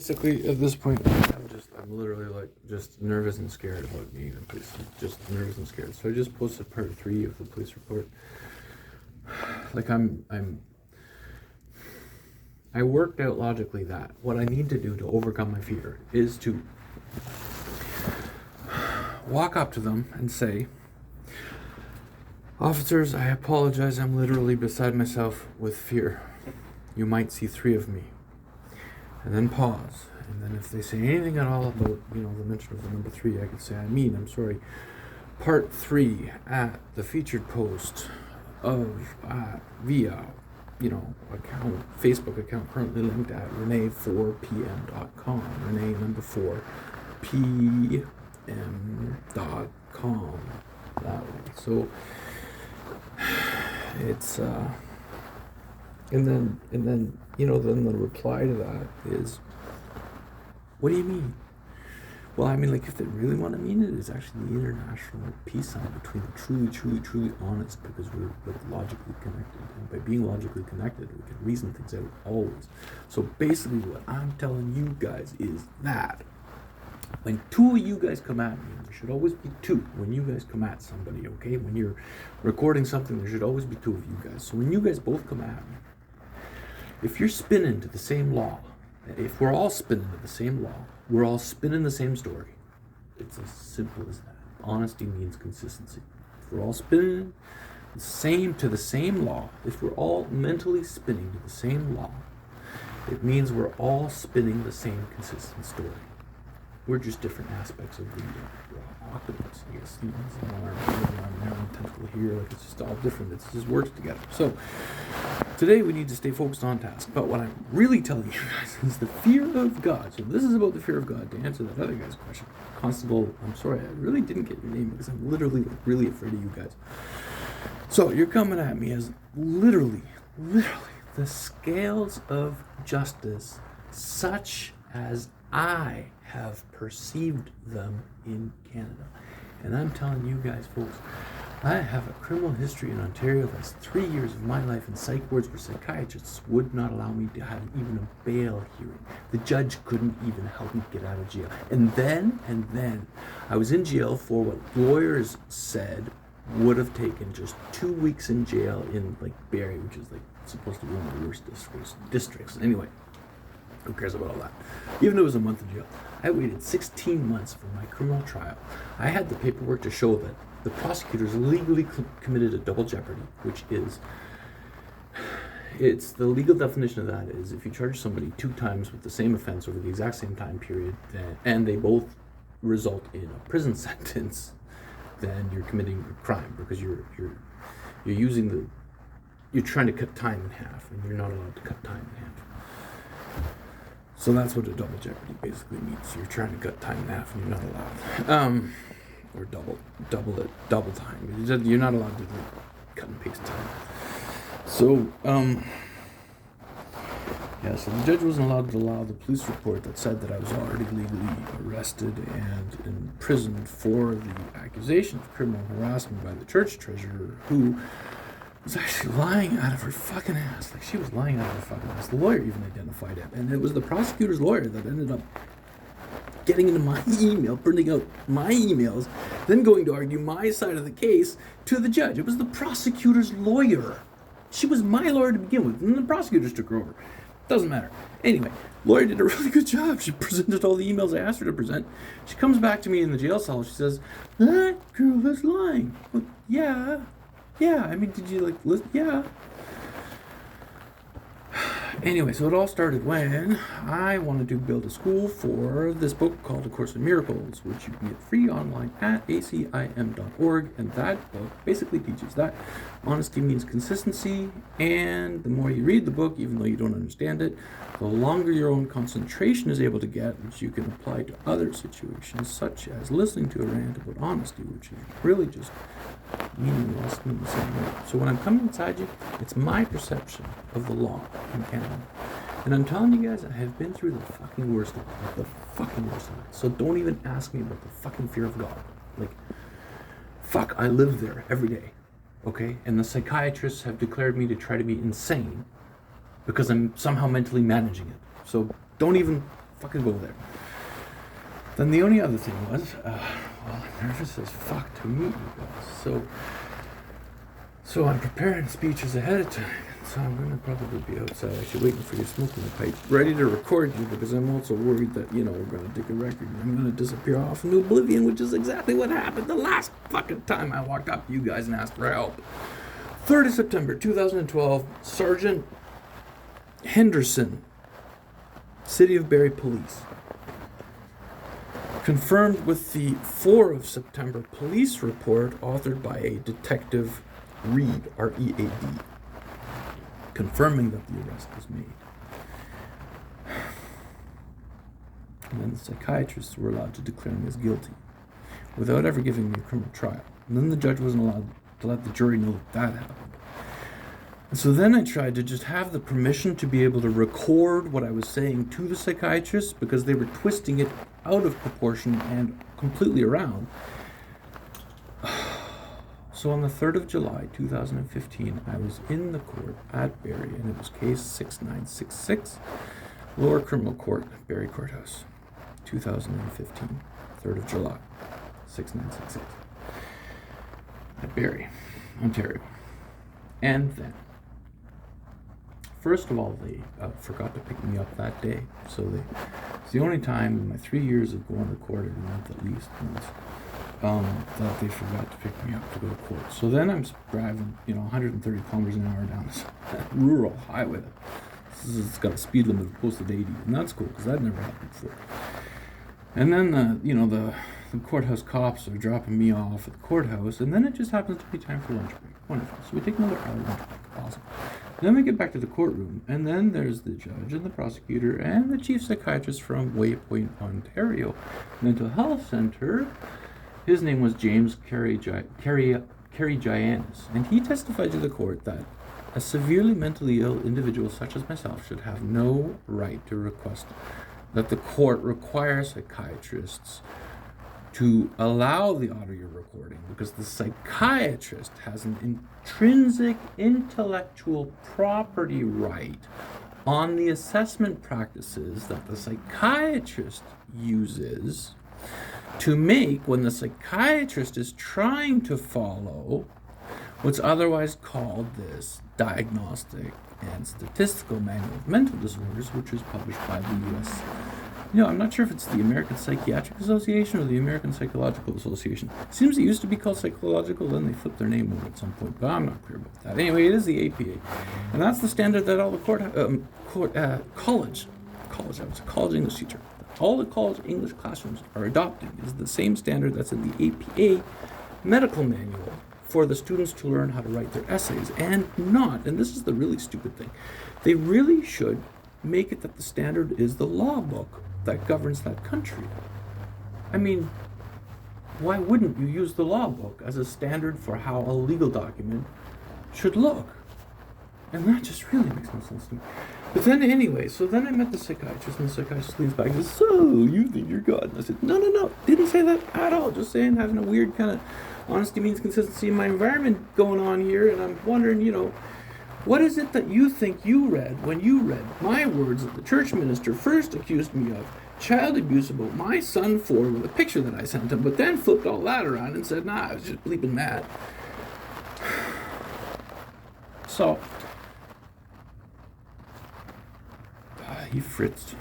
Basically, at this point, I'm literally like just nervous and scared about being in the police. Just nervous and scared. So I just posted part 3 of the police report. Like I worked out logically that what I need to do to overcome my fear is to walk up to them and say, "Officers, I apologize. I'm literally beside myself with fear. You might see 3 of me." And then pause. And then if they say anything at all about, the mention of the number 3, I could say, I'm sorry. Part 3 at the featured post of via, account, Facebook account currently linked at renee4pm.com. Renee number 4 pm.com. That way. So it's and then then the reply to that is, what do you mean? Well, if they really want to mean it, it's actually the international peace sign between the truly honest, because we're logically connected. And by being logically connected, we can reason things out always. So basically what I'm telling you guys is that when 2 of you guys come at me, and there should always be 2 when you guys come at somebody, okay? When you're recording something, there should always be 2 of you guys. So when you guys both come at me, if you're spinning to the same law, if we're all spinning to the same law, we're all spinning the same story. It's as simple as that. Honesty means consistency. If we're all spinning to the same law, if we're all mentally spinning to the same law, it means we're all spinning the same consistent story. We're just different aspects of the octopus, I guess. One arm there, one tentacle here. It's just all different. It just works together. So today we need to stay focused on task. But what I'm really telling you guys is the fear of God. So this is about the fear of God. To answer that other guy's question, Constable, I'm sorry, I really didn't get your name because I'm literally really afraid of you guys. So you're coming at me as literally the scales of justice, such as I have perceived them in Canada. And I'm telling you guys, folks, I have a criminal history in Ontario that's 3 years of my life in psych wards where psychiatrists would not allow me to have even a bail hearing. The judge couldn't even help me get out of jail. And then, I was in jail for what lawyers said would have taken just 2 weeks in jail in Barrie, which is supposed to be one of the worst districts. Anyway, who cares about all that? Even though it was a month in jail, I waited 16 months for my criminal trial. I had the paperwork to show that the prosecutors legally committed a double jeopardy, which is, it's the legal definition of that is if you charge somebody 2 times with the same offense over the exact same time period, and they both result in a prison sentence, then you're committing a crime, because you're trying to cut time in half, and you're not allowed to cut time in half. So that's what a double jeopardy basically means. You're trying to cut time in half and you're not allowed. Or double time. You're not allowed to cut and paste time. So, so the judge wasn't allowed to allow the police report that said that I was already legally arrested and imprisoned for the accusation of criminal harassment by the church treasurer, who was actually lying out of her fucking ass. She was lying out of her fucking ass. The lawyer even identified it. And it was the prosecutor's lawyer that ended up getting into my email, printing out my emails, then going to argue my side of the case to the judge. It was the prosecutor's lawyer. She was my lawyer to begin with, and then the prosecutors took her over. Doesn't matter. Anyway, lawyer did a really good job. She presented all the emails I asked her to present. She comes back to me in the jail cell. She says, "That girl is lying." Well, yeah, did you listen? Yeah. Anyway, so it all started when I wanted to build a school for this book called A Course in Miracles, which you can get free online at acim.org. And that book basically teaches that honesty means consistency, and the more you read the book, even though you don't understand it, the longer your own concentration is able to get, which you can apply to other situations, such as listening to a rant about honesty, which is really just meaningless in the same way. So when I'm coming inside you, it's my perception of the law in Canada. And I'm telling you guys, I have been through the fucking worst of it. The fucking worst of it. So don't even ask me about the fucking fear of God. Fuck, I live there every day. Okay? And the psychiatrists have declared me to try to be insane because I'm somehow mentally managing it. So don't even fucking go there. Then the only other thing was, I'm nervous as fuck to meet you guys. So I'm preparing speeches ahead of time. So I'm going to probably be outside, actually waiting for you smoking the pipe, ready to record you, because I'm also worried that, we're going to take a record and I'm going to disappear off into oblivion, which is exactly what happened the last fucking time I walked up to you guys and asked for help. 3rd of September, 2012, Sergeant Henderson, City of Barrie Police. Confirmed with the 4 of September police report authored by a Detective Reed, R-E-A-D, confirming that the arrest was made. And then the psychiatrists were allowed to declare me as guilty without ever giving me a criminal trial. And then the judge wasn't allowed to let the jury know that happened. And so then I tried to just have the permission to be able to record what I was saying to the psychiatrists, because they were twisting it out of proportion and completely around. So on the 3rd of July, 2015, I was in the court at Barrie, and it was case 6966, Lower Criminal Court, Barrie Courthouse, 2015, 3rd of July, 6966, at Barrie, Ontario. And then, first of all, they forgot to pick me up that day. So it's the only time in my 3 years of going to court every month at least once, that they forgot to pick me up to go to court. So then I'm driving, 130 kilometers an hour down this rural highway. It's got a speed limit of close to 80, and that's cool because that never happened before. And then the courthouse cops are dropping me off at the courthouse, and then it just happens to be time for lunch break. Wonderful. So we take another hour lunch break. Awesome. Then we get back to the courtroom, and then there's the judge and the prosecutor and the chief psychiatrist from Waypoint, Ontario Mental Health Center. His name was James Karagiannis, and he testified to the court that a severely mentally ill individual such as myself should have no right to request that the court require psychiatrists to allow the audio recording, because the psychiatrist has an intrinsic intellectual property right on the assessment practices that the psychiatrist uses to make when the psychiatrist is trying to follow what's otherwise called this Diagnostic and Statistical Manual of Mental Disorders, which was published by the U.S. I'm not sure if it's the American Psychiatric Association or the American Psychological Association. It seems it used to be called Psychological, then they flipped their name over at some point, but I'm not clear about that. Anyway, it is the APA, and that's the standard that all the college English teacher, all the college English classrooms are adopting. Is the same standard that's in the APA medical manual for the students to learn how to write their essays, and this is the really stupid thing, they really should make it that the standard is the law book that governs that country. I mean, why wouldn't you use the law book as a standard for how a legal document should look? And that just really makes no sense to me. But then anyway, so then I met the psychiatrist, and the psychiatrist leans back and says, "So, you think you're God?" And I said, No, didn't say that at all. Just saying, having a weird kind of honesty means consistency in my environment going on here, and I'm wondering, what is it that you think you read when you read my words that the church minister first accused me of child abuse about my son Ford with a picture that I sent him, but then flipped all that around and said, I was just bleeping mad. So, he fritzed.